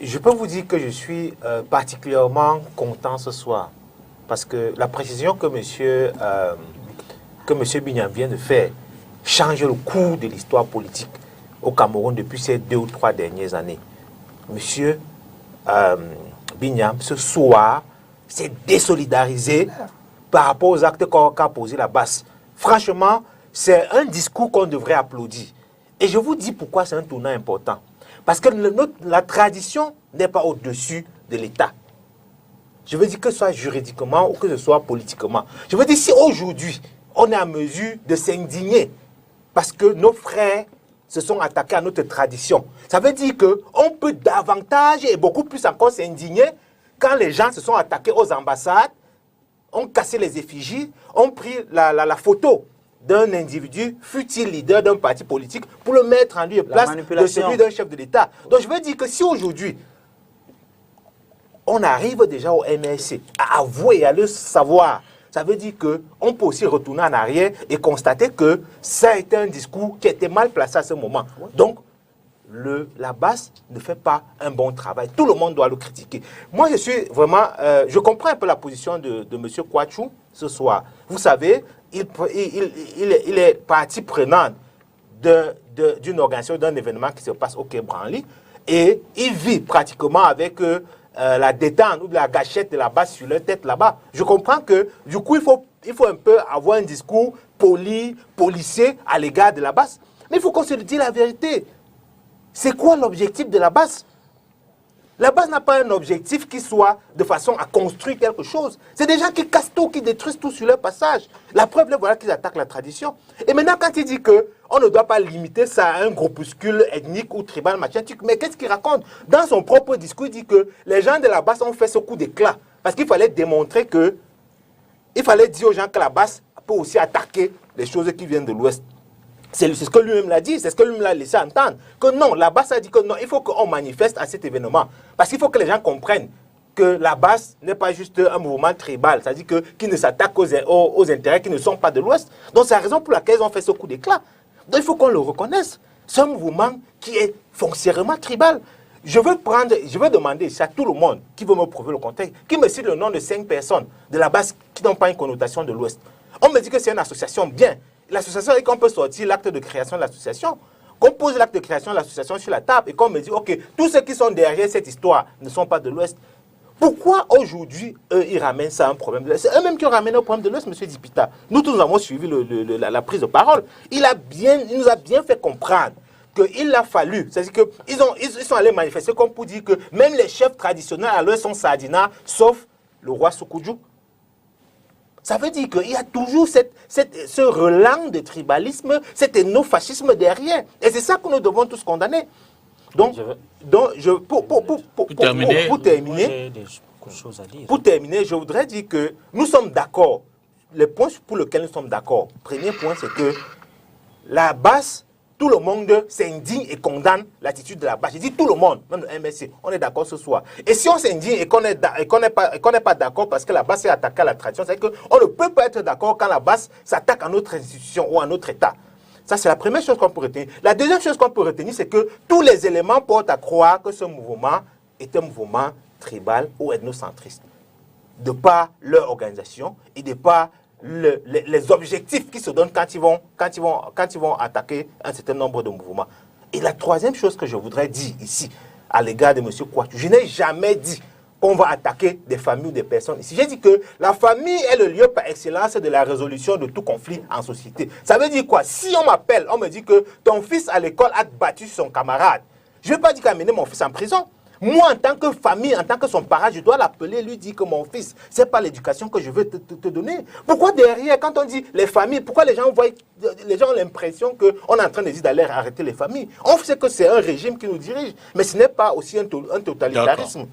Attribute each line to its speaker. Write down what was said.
Speaker 1: Je peux vous dire que je suis particulièrement content ce soir parce que la précision que monsieur Bignam vient de faire change le cours de l'histoire politique au Cameroun depuis ces 2 ou 3 dernières années. Monsieur Bignam, ce soir, s'est désolidarisé par rapport aux actes qu'a posé la base. Franchement, c'est un discours qu'on devrait applaudir. Et je vous dis pourquoi c'est un tournant important. Parce que la tradition n'est pas au-dessus de l'État. Je veux dire que ce soit juridiquement ou que ce soit politiquement. Je veux dire, si aujourd'hui, on est en mesure de s'indigner parce que nos frères se sont attaqués à notre tradition, ça veut dire qu'on peut davantage et beaucoup plus encore s'indigner quand les gens se sont attaqués aux ambassades, ont cassé les effigies, ont pris la photo d'un individu, fut-il leader d'un parti politique, pour le mettre en lieu et place de celui d'un chef de l'État. Donc je veux dire que si aujourd'hui, on arrive déjà au MRC à avouer et à le savoir, ça veut dire qu'on peut aussi retourner en arrière et constater que ça a été un discours qui était mal placé à ce moment. Donc, la base ne fait pas un bon travail. Tout le monde doit le critiquer. Moi, je suis vraiment... je comprends un peu la position de M. Kouachou ce soir. Vous savez, il est partie prenante d'une organisation, d'un événement qui se passe au Quai Branly et il vit pratiquement avec la détente ou la gâchette de la base sur leur tête là-bas. Je comprends que, du coup, il faut un peu avoir un discours poli, policier à l'égard de la base. Mais il faut qu'on se dise la vérité. C'est quoi l'objectif de la base? La base n'a pas un objectif qui soit de façon à construire quelque chose. C'est des gens qui cassent tout, qui détruisent tout sur leur passage. La preuve, voilà qu'ils attaquent la tradition. Et maintenant, quand il dit qu'on ne doit pas limiter ça à un groupuscule ethnique ou tribal, machin, mais qu'est-ce qu'il raconte? Dans son propre discours, il dit que les gens de la base ont fait ce coup d'éclat. Parce qu'il fallait démontrer que... Il fallait dire aux gens que la base peut aussi attaquer les choses qui viennent de l'Ouest. C'est ce que lui-même l'a dit, c'est ce que lui-même l'a laissé entendre. Que non, la base a dit que non, il faut qu'on manifeste à cet événement. Parce qu'il faut que les gens comprennent que la base n'est pas juste un mouvement tribal, c'est-à-dire qui ne s'attaque aux intérêts qui ne sont pas de l'Ouest. Donc c'est la raison pour laquelle ils ont fait ce coup d'éclat. Donc il faut qu'on le reconnaisse. C'est un mouvement qui est foncièrement tribal. Je veux demander ici à tout le monde qui veut me prouver le contexte, qui me cite le nom de 5 personnes de la base qui n'ont pas une connotation de l'Ouest. On me dit que c'est une association bien. L'association, et qu'on peut sortir l'acte de création de l'association, qu'on pose l'acte de création de l'association sur la table et qu'on me dit, ok, tous ceux qui sont derrière cette histoire ne sont pas de l'Ouest. Pourquoi aujourd'hui, eux, ils ramènent ça à un problème de l'Ouest? C'est eux-mêmes qui ont ramené au problème de l'Ouest, M. Dipita. Nous tous avons suivi la prise de parole. Il nous a bien fait comprendre qu'il a fallu, c'est-à-dire qu'ils sont allés manifester comme pour dire que même les chefs traditionnels à l'Ouest sont sardinats, sauf le roi Soukoudjou. Ça veut dire qu'il y a toujours ce relan de tribalisme, cet ethnofascisme derrière. Et c'est ça que nous devons tous condamner. Donc, pour terminer, je voudrais dire que nous sommes d'accord. Les points pour lesquels nous sommes d'accord, premier point, c'est que la base, tout le monde s'indigne et condamne l'attitude de la base. Je dis tout le monde, même le MSC, on est d'accord ce soir. Et si on s'indigne et qu'on n'est pas d'accord parce que la base s'est attaquée à la tradition, c'est-à-dire qu'on ne peut pas être d'accord quand la base s'attaque à notre institution ou à notre État. Ça, c'est la première chose qu'on peut retenir. La deuxième chose qu'on peut retenir, c'est que tous les éléments portent à croire que ce mouvement est un mouvement tribal ou ethnocentriste. De par leur organisation et de par les objectifs qu'ils se donnent quand ils vont attaquer un certain nombre de mouvements. Et la troisième chose que je voudrais dire ici, à l'égard de M. Kouachou, je n'ai jamais dit qu'on va attaquer des familles ou des personnes ici. J'ai dit que la famille est le lieu par excellence de la résolution de tout conflit en société. Ça veut dire quoi? Si on m'appelle, on me dit que ton fils à l'école a battu son camarade, je ne vais pas dire qu'amener mon fils en prison. Moi, en tant que famille, en tant que son parent, je dois l'appeler, lui dire que mon fils, ce n'est pas l'éducation que je veux te donner. Pourquoi derrière, quand on dit les familles, pourquoi les gens ont l'impression qu'on est en train de dire d'aller arrêter les familles? On sait que c'est un régime qui nous dirige, mais ce n'est pas aussi un totalitarisme.